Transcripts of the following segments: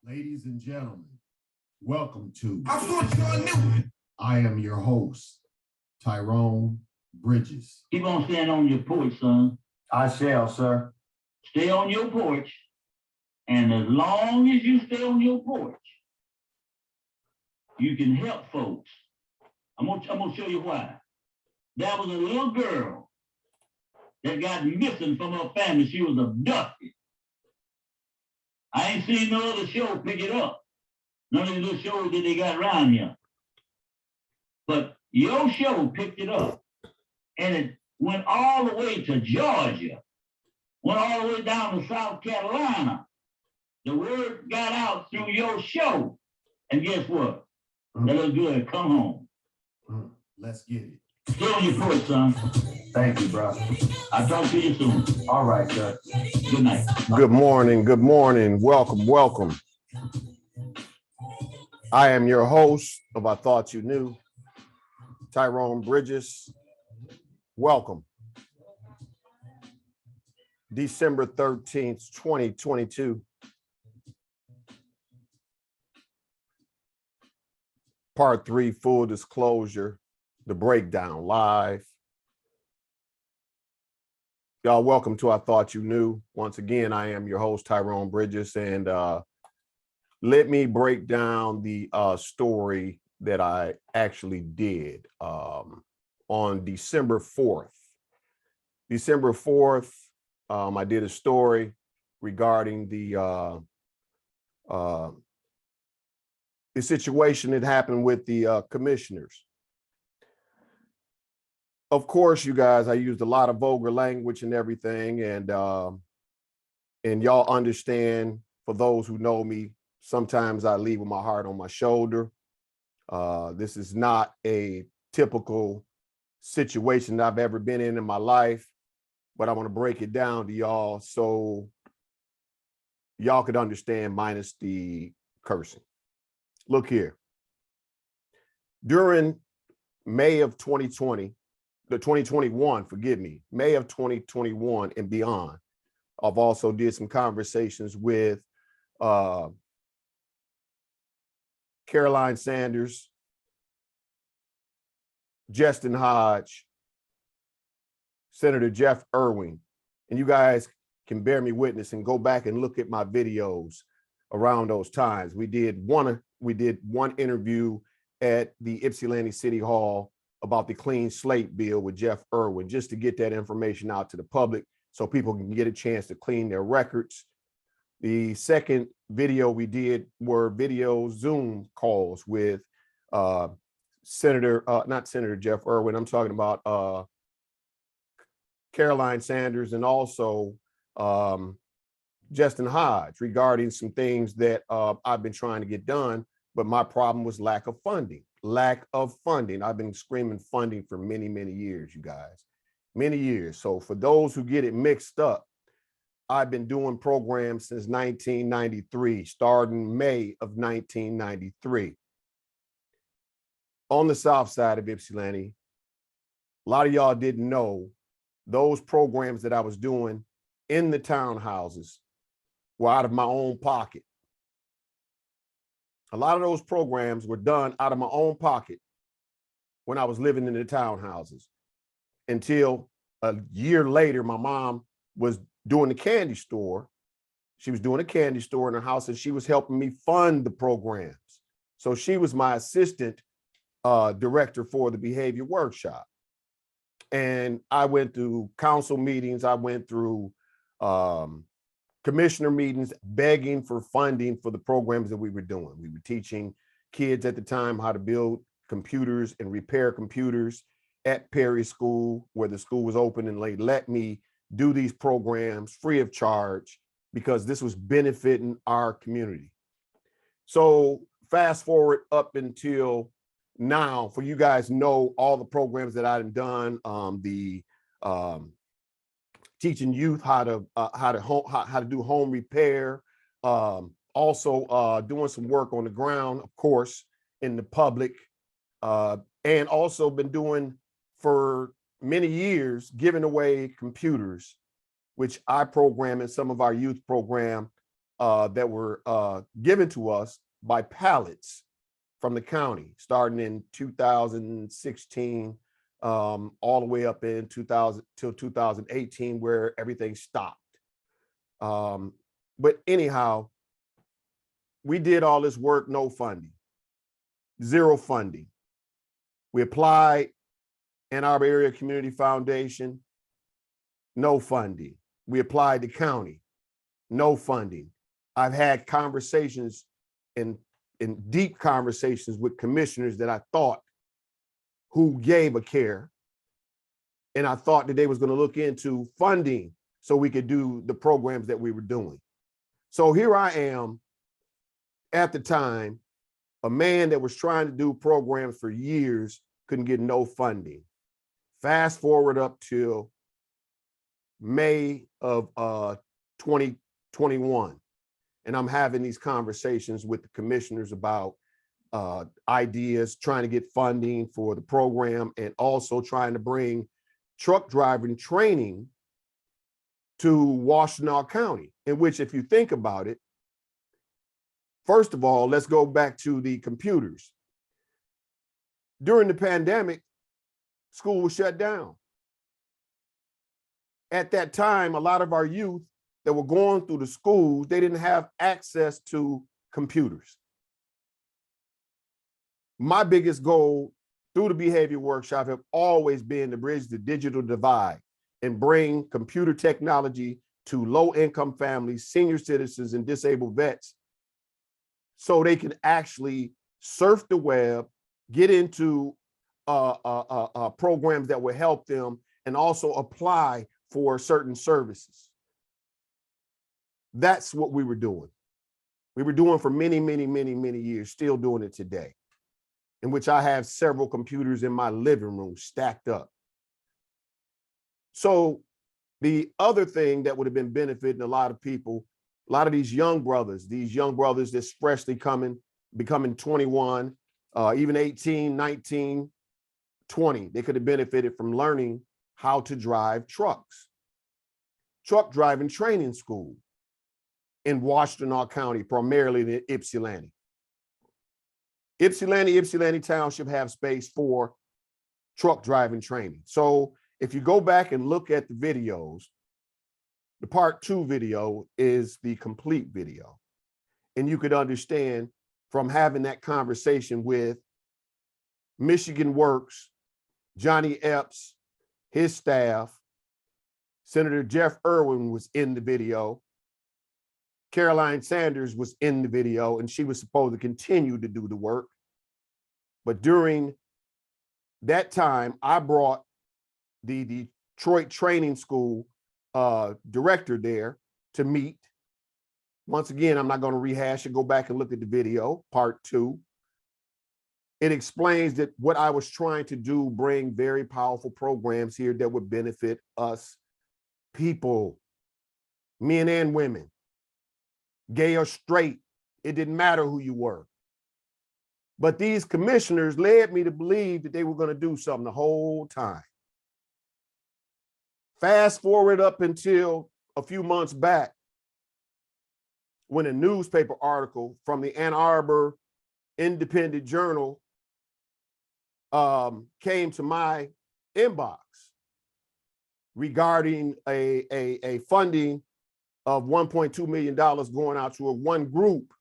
Ladies and gentlemen, welcome to I am your host, Tyrone Bridges. Keep on staying on your porch, son. I shall, sir. Stay on your porch. And as long as you stay on your porch, you can help folks. I'm gonna show you why. There was a little girl that got missing from her family. She was abducted. I ain't seen no other show pick it up. None of the little shows that they got around here. But your show picked it up. And it went all the way to Georgia. Went all the way down to South Carolina. The word got out through your show. And guess what? That little girl come home. Let's get it. Stay on your porch, son. Thank you, bro. I'll talk to you soon. All right, sir. Good night. Good morning. Good morning. Welcome. I am your host of I Thought You Knew, Tyrone Bridges. Welcome. December 13th, 2022. Part 3, full disclosure, the breakdown live. Y'all, welcome to I Thought You Knew. Once again, I am your host, Tyrone Bridges, and let me break down the story that I actually did on December 4th. December 4th, I did a story regarding the situation that happened with the commissioners. Of course, you guys, I used a lot of vulgar language and everything, and y'all understand, for those who know me, sometimes I leave with my heart on my shoulder. This is not a typical situation that I've ever been in my life, but I want to break it down to y'all so y'all could understand minus the cursing. Look here. During May of 2021, forgive me, May of 2021 and beyond, I've also did some conversations with Caroline Sanders, Justin Hodge, Senator Jeff Irwin, and you guys can bear me witness and go back and look at my videos around those times. We did one interview at the Ypsilanti City Hall about the clean slate bill with Jeff Irwin, just to get that information out to the public so people can get a chance to clean their records. The second video we did were video Zoom calls with not Senator Jeff Irwin, I'm talking about Caroline Sanders and also Justin Hodge regarding some things that I've been trying to get done, but my problem was lack of funding. I've been screaming funding for many, many years, you guys, many years. So for those who get it mixed up, I've been doing programs since 1993, starting May of 1993. On the south side of Ypsilanti, a lot of y'all didn't know those programs that I was doing in the townhouses were out of my own pocket. A lot of those programs were done out of my own pocket when I was living in the townhouses, until a year later, my mom was doing the candy store. She was doing a candy store in her house, and she was helping me fund the programs. So she was my assistant director for the behavior workshop. And I went through council meetings. I went through commissioner meetings begging for funding for the programs that we were doing. We were teaching kids at the time how to build computers and repair computers at Perry School, where the school was open, and they let me do these programs free of charge because this was benefiting our community. So fast forward up until now, for you guys know all the programs that I've done, teaching youth how to do home repair, also doing some work on the ground, of course, in the public, and also been doing for many years, giving away computers, which I program in some of our youth program that were given to us by pallets from the county, starting in 2016, all the way up in 2000 till 2018, where everything stopped. But anyhow, we did all this work, no funding, zero funding. We applied Ann Arbor Area Community Foundation, no funding. We applied to county, no funding. I've had conversations in deep conversations with commissioners that I thought who gave a care. And I thought that they was going to look into funding so we could do the programs that we were doing. So here I am at the time, a man that was trying to do programs for years, couldn't get no funding. Fast forward up till May of 2021. And I'm having these conversations with the commissioners about ideas, trying to get funding for the program, and also trying to bring truck driving training to Washtenaw County, in which, if you think about it, first of all, let's go back to the computers. During the pandemic, school was shut down. At that time, a lot of our youth that were going through the schools, they didn't have access to computers. My biggest goal through the behavior workshop have always been to bridge the digital divide and bring computer technology to low-income families, senior citizens, and disabled vets so they can actually surf the web, get into programs that will help them, and also apply for certain services. That's what we were doing. We were doing for many, many, many, many years, still doing it today, in which I have several computers in my living room stacked up. So the other thing that would have been benefiting a lot of people, a lot of these young brothers that's freshly becoming 21, even 18, 19, 20, they could have benefited from learning how to drive trucks. Truck driving training school in Washtenaw County, primarily in Ypsilanti. Ypsilanti Township have space for truck driving training. So if you go back and look at the videos, the part 2 video is the complete video. And you could understand from having that conversation with Michigan Works, Johnny Epps, his staff, Senator Jeff Irwin was in the video. Caroline Sanders was in the video, and she was supposed to continue to do the work. But during that time, I brought the Detroit Training School director there to meet. Once again, I'm not going to rehash it. Go back and look at the video, part 2. It explains that what I was trying to do, bring very powerful programs here that would benefit us people, men and women, gay or straight. It didn't matter who you were. But these commissioners led me to believe that they were going to do something the whole time. Fast forward up until a few months back, when a newspaper article from the Ann Arbor Independent Journal came to my inbox regarding a funding of $1.2 million going out to one group.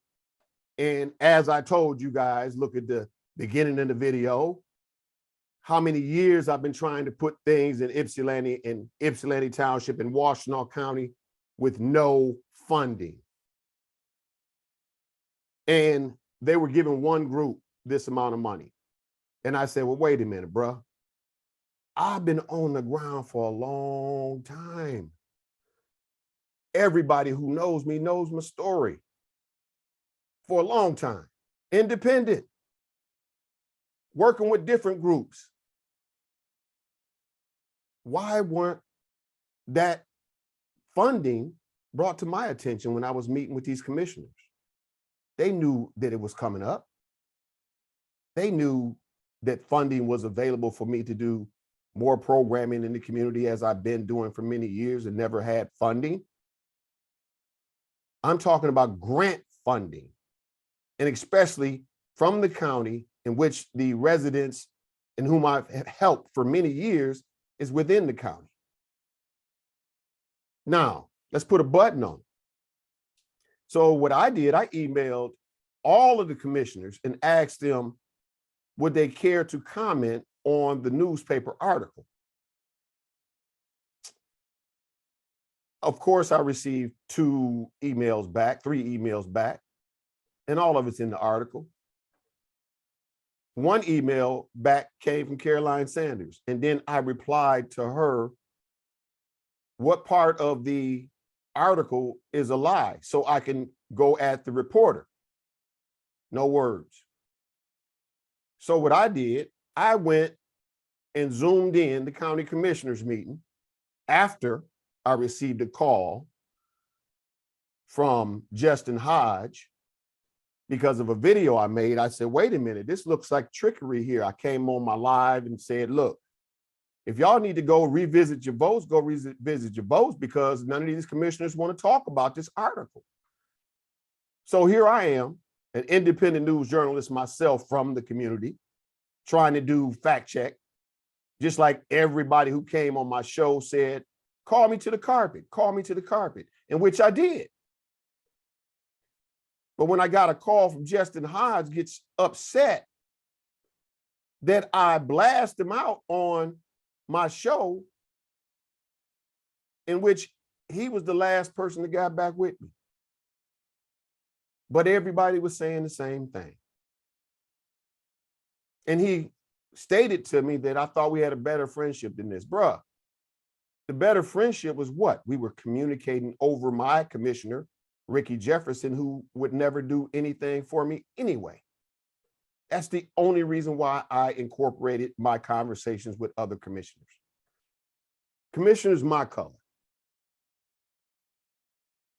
And as I told you guys, look at the beginning of the video, how many years I've been trying to put things in Ypsilanti Township and Washtenaw County with no funding. And they were giving one group this amount of money. And I said, well, wait a minute, bro. I've been on the ground for a long time. Everybody who knows me knows my story for a long time. Independent, working with different groups. Why weren't that funding brought to my attention when I was meeting with these commissioners? They knew that it was coming up. They knew that funding was available for me to do more programming in the community, as I've been doing for many years and never had funding. I'm talking about grant funding, and especially from the county in which the residents in whom I've helped for many years is within the county. Now, let's put a button on it. So what I did, I emailed all of the commissioners and asked them, would they care to comment on the newspaper article? Of course, I received 3 emails back, and all of it's in the article. One email back came from Caroline Sanders, and then I replied to her, what part of the article is a lie, so I can go at the reporter? No words. So what I did, I went and zoomed in the county commissioners meeting after I received a call from Justin Hodge because of a video I made. I said, wait a minute, this looks like trickery here. I came on my live and said, look, if y'all need to go revisit your votes, go revisit your votes, because none of these commissioners want to talk about this article. So here I am, an independent news journalist myself from the community, trying to do fact check, just like everybody who came on my show said, call me to the carpet, in which I did. But when I got a call from Justin Hodge, gets upset that I blast him out on my show, in which he was the last person that got back with me. But everybody was saying the same thing. And he stated to me that I thought we had a better friendship than this. Bruh, the better friendship was what? We were communicating over my commissioner, Ricky Jefferson, who would never do anything for me anyway. That's the only reason why I incorporated my conversations with other commissioners. Commissioners my color.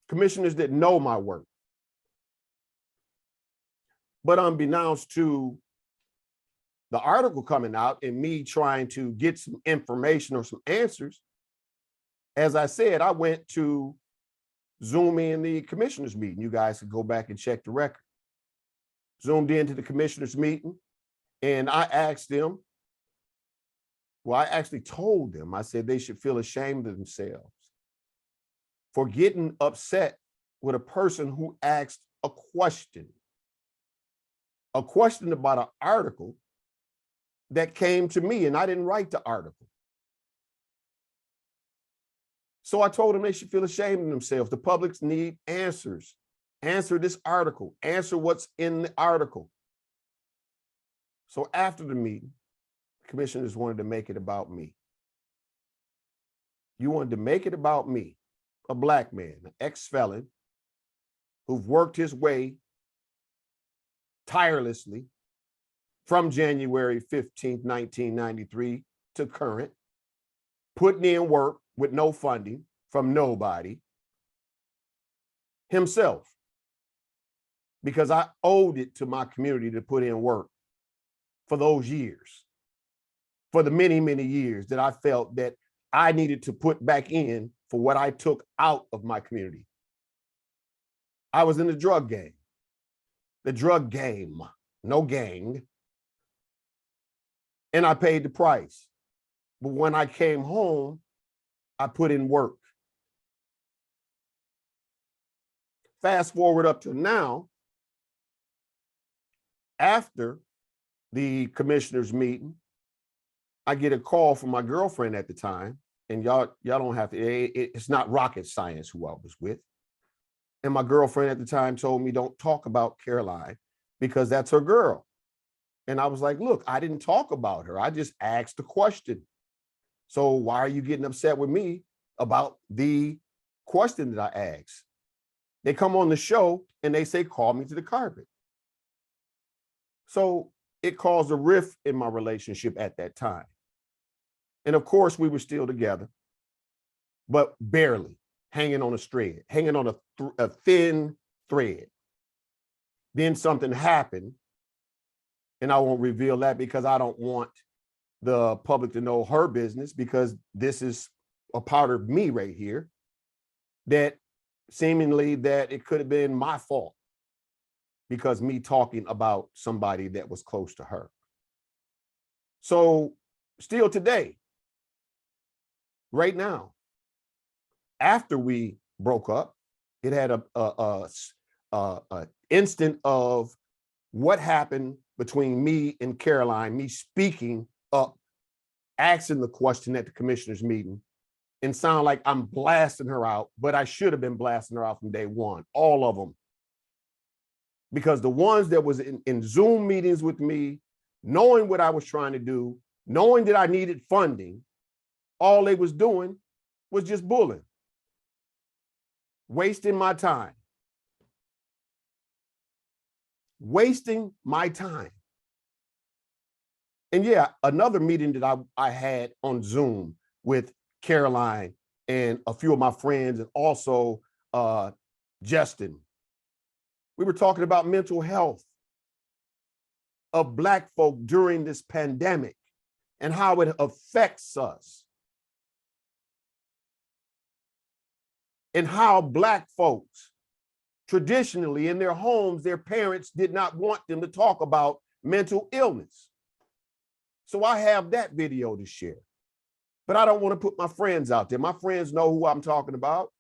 Commissioners that know my work. But unbeknownst to the article coming out and me trying to get some information or some answers, as I said, I went to Zoom in the commissioners meeting. You guys can go back and check the record. Zoomed into the commissioners meeting, and I asked them, well, I actually told them, I said they should feel ashamed of themselves for getting upset with a person who asked a question about an article that came to me, and I didn't write the article. So I told them they should feel ashamed of themselves. The public need answers. Answer this article. Answer what's in the article. So after the meeting, commissioners wanted to make it about me. You wanted to make it about me, a Black man, an ex-felon, who've worked his way tirelessly from January 15th, 1993 to current, putting in work with no funding from nobody, himself, because I owed it to my community to put in work for those years, for the many, many years that I felt that I needed to put back in for what I took out of my community. I was in the drug game, no gang, and I paid the price. But when I came home, I put in work. Fast forward up to now, after the commissioners meeting, I get a call from my girlfriend at the time, and y'all don't have to, it's not rocket science who I was with. And my girlfriend at the time told me, don't talk about Caroline because that's her girl. And I was like, look, I didn't talk about her. I just asked a question. So why are you getting upset with me about the question that I asked? They come on the show and they say, call me to the carpet. So it caused a rift in my relationship at that time. And of course, we were still together, but barely, hanging on a thread, hanging on a thin thread. Then something happened, and I won't reveal that because I don't want the public to know her business, because this is a part of me right here, that seemingly that it could have been my fault because me talking about somebody that was close to her. So still today, right now, after we broke up, it had a instant of what happened between me and Caroline, me speaking up, asking the question at the commissioners meeting, and sound like I'm blasting her out, but I should have been blasting her out from day one, all of them. Because the ones that was in Zoom meetings with me, knowing what I was trying to do, knowing that I needed funding, all they was doing was just bullying, wasting my time. Wasting my time. And yeah, another meeting that I had on Zoom with Caroline and a few of my friends, and also Justin. We were talking about mental health of Black folk during this pandemic and how it affects us. And how Black folks, traditionally in their homes, their parents did not want them to talk about mental illness. So I have that video to share, but I don't want to put my friends out there. My friends know who I'm talking about.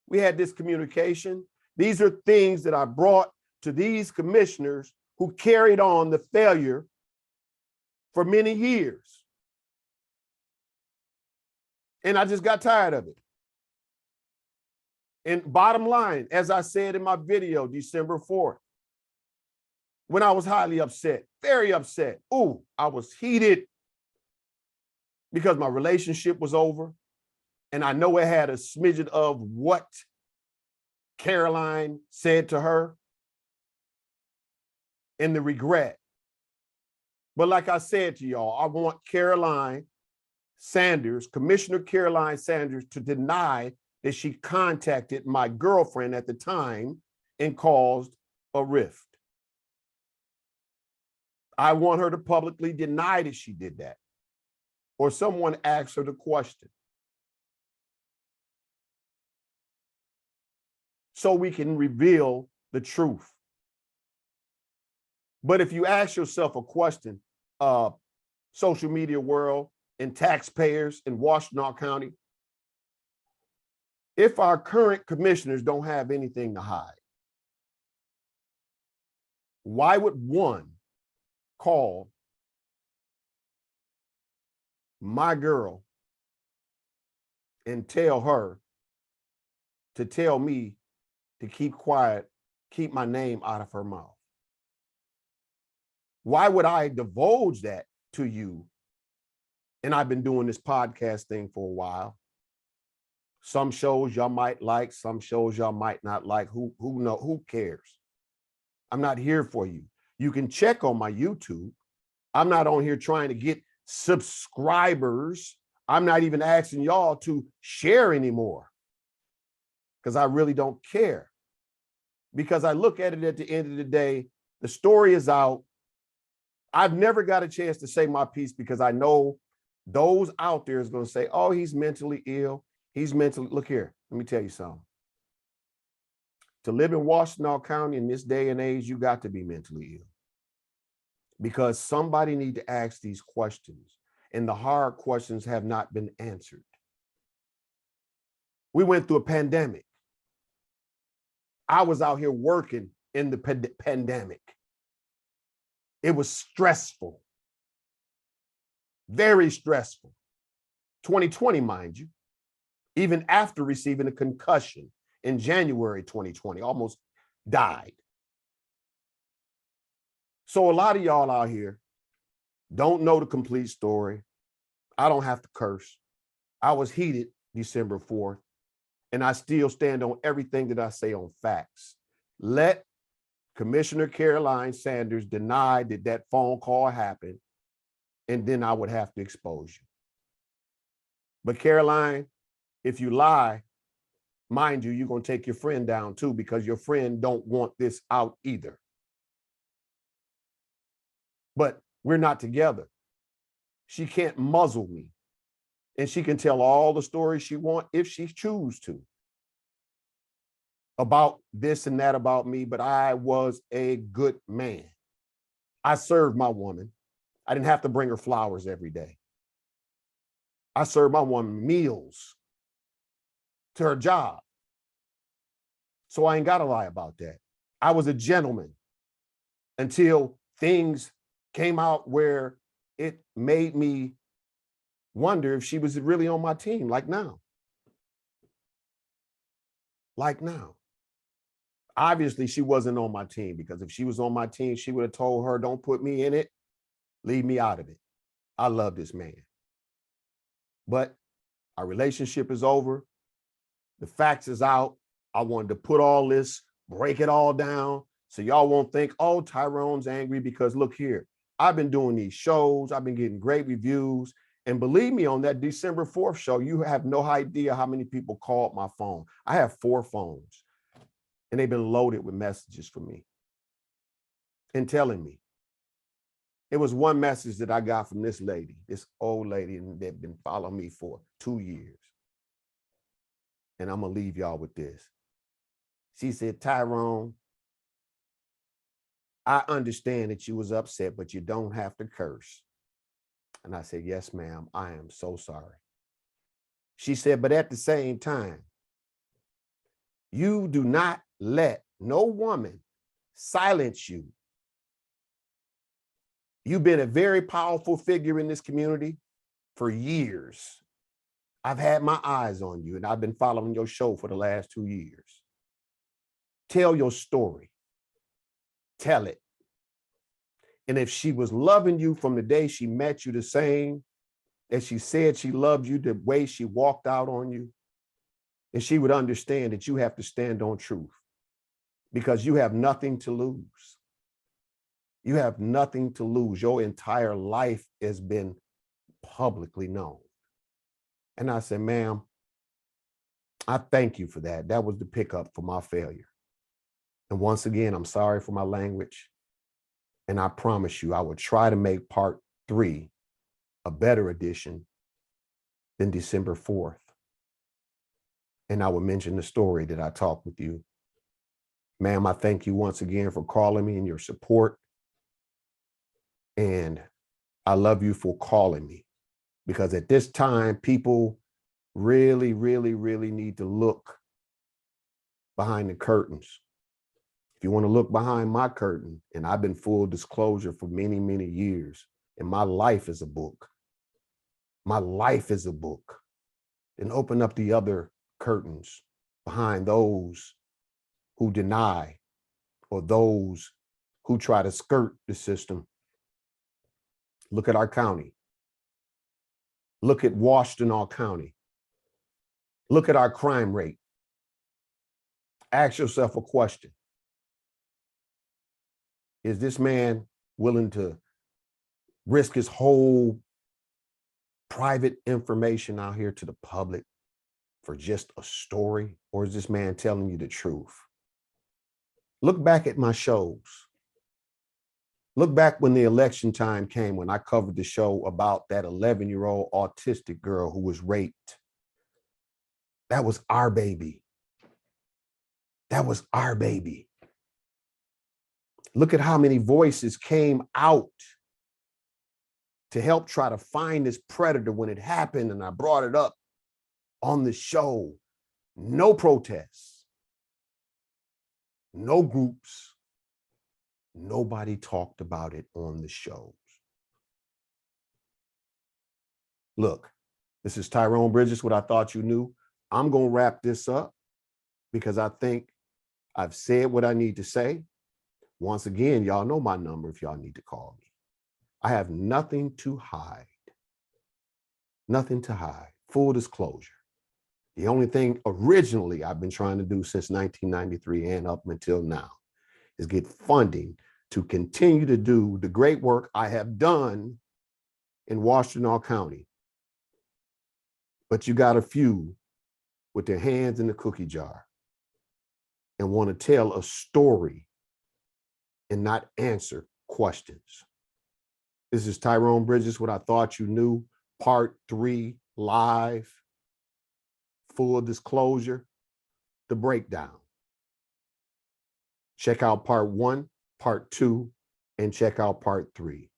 We had this communication. These are things that I brought to these commissioners who carried on the failure for many years. And I just got tired of it. And bottom line, as I said in my video, December 4th, when I was highly upset, very upset. Ooh, I was heated because my relationship was over. And I know it had a smidgen of what Caroline said to her and the regret. But like I said to y'all, I want Caroline Sanders, Commissioner Caroline Sanders, to deny that she contacted my girlfriend at the time and caused a rift. I want her to publicly deny that she did that, or someone asks her the question, so we can reveal the truth. But if you ask yourself a question, social media world and taxpayers in Washtenaw County, if our current commissioners don't have anything to hide, why would one call my girl and tell her to tell me to keep quiet, keep my name out of her mouth? Why would I divulge that to you? And I've been doing this podcast thing for a while. Some shows y'all might like, some shows y'all might not like. Who cares? I'm not here for you. You can check on my YouTube. I'm not on here trying to get subscribers. I'm not even asking y'all to share anymore because I really don't care. Because I look at it at the end of the day, the story is out. I've never got a chance to say my piece because I know those out there is going to say, oh, he's mentally ill. He's mentally, look here, let me tell you something. To live in Washtenaw County in this day and age, you got to be mentally ill. Because somebody need to ask these questions, and the hard questions have not been answered. We went through a pandemic. I was out here working in the pandemic. It was stressful, very stressful. 2020, mind you, even after receiving a concussion in January 2020, almost died. So a lot of y'all out here don't know the complete story. I don't have to curse. I was heated December 4th, and I still stand on everything that I say on facts. Let Commissioner Caroline Sanders deny that that phone call happened, and then I would have to expose you. But Caroline, if you lie, mind you, you're going to take your friend down too, because your friend don't want this out either. But we're not together. She can't muzzle me, and she can tell all the stories she wants if she chooses to. about this and that about me, but I was a good man. I served my woman. I didn't have to bring her flowers every day. I served my woman meals to her job. So I ain't got to lie about that. I was a gentleman until things came out where it made me wonder if she was really on my team, like now. Like now. Obviously, she wasn't on my team, because if she was on my team, she would have told her, don't put me in it, leave me out of it. I love this man. But our relationship is over. The facts is out. I wanted to put all this, break it all down, so y'all won't think, oh, Tyrone's angry, because look here, I've been doing these shows. I've been getting great reviews. And believe me, on that December 4th show, you have no idea how many people called my phone. I have 4 phones, and they've been loaded with messages from me and telling me. It was one message that I got from this lady, this old lady, and they've been following me for 2 years. And I'm gonna leave y'all with this. She said, Tyrone, I understand that you was upset, but you don't have to curse. And I said, yes, ma'am, I am so sorry. She said, but at the same time, you do not let no woman silence you. You've been a very powerful figure in this community for years. I've had my eyes on you, and I've been following your show for the last 2 years. Tell your story. Tell it. And if she was loving you from the day she met you the same as she said she loved you, the way she walked out on you, and she would understand that you have to stand on truth, because you have nothing to lose. You have nothing to lose. Your entire life has been publicly known. And I said, ma'am, I thank you for that. That was the pickup for my failure. And once again, I'm sorry for my language. And I promise you, I will try to make part 3 a better edition than December 4th. And I will mention the story that I talked with you. Ma'am, I thank you once again for calling me and your support. And I love you for calling me, because at this time, people really, really, really need to look behind the curtains. If you want to look behind my curtain, and I've been full disclosure for many, many years, and my life is a book. My life is a book. Then open up the other curtains behind those who deny, or those who try to skirt the system. Look at our county. Look at Washtenaw County. Look at our crime rate. Ask yourself a question. Is this man willing to risk his whole private information out here to the public for just a story? Or is this man telling you the truth? Look back at my shows. Look back when the election time came, when I covered the show about that 11-year-old autistic girl who was raped. That was our baby. That was our baby. Look at how many voices came out to help try to find this predator when it happened, and I brought it up on the show. No protests, no groups, nobody talked about it on the shows. Look, this is Tyrone Bridges, What I Thought You Knew. I'm going to wrap this up because I think I've said what I need to say. Once again, y'all know my number if y'all need to call me. I have nothing to hide. Nothing to hide. Full disclosure. The only thing originally I've been trying to do since 1993 and up until now is get funding to continue to do the great work I have done in Washtenaw County. But you got a few with their hands in the cookie jar and want to tell a story and not answer questions. This is Tyrone Bridges, What I Thought You Knew, Part 3, live, full disclosure, the breakdown. Check out part 1, part 2, and check out part 3.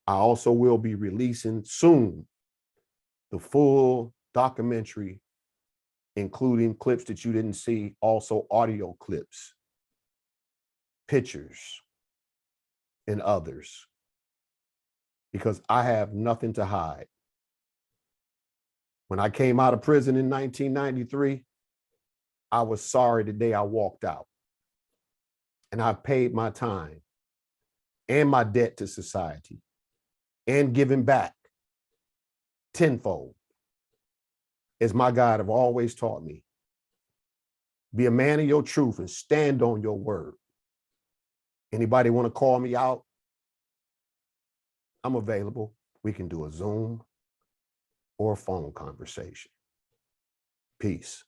I also will be releasing soon the full documentary, including clips that you didn't see, also audio clips, pictures, and others, because I have nothing to hide. When I came out of prison in 1993, I was sorry the day I walked out. And I've paid my time and my debt to society and given back tenfold. As my God have always taught me, be a man of your truth and stand on your word. Anybody want to call me out? I'm available. We can do a Zoom or a phone conversation. Peace.